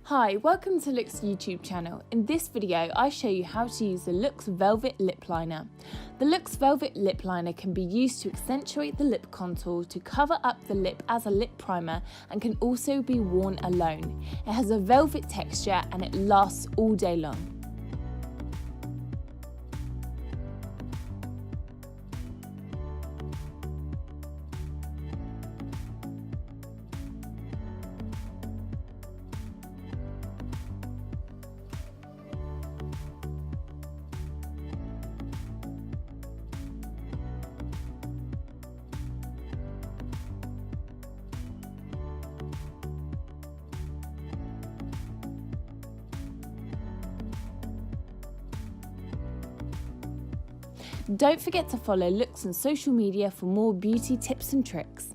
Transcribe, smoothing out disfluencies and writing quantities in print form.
Hi, welcome to LOOk's YouTube channel. In this video, I show you how to use the LOOkX Velvet lip liner. The LOOkX Velvet lip liner can be used to accentuate the lip contour, to cover up the lip as a lip primer, and can also be worn alone. It has a velvet texture and it lasts all day long. Don't forget to follow LOOkX on social media for more beauty tips and tricks.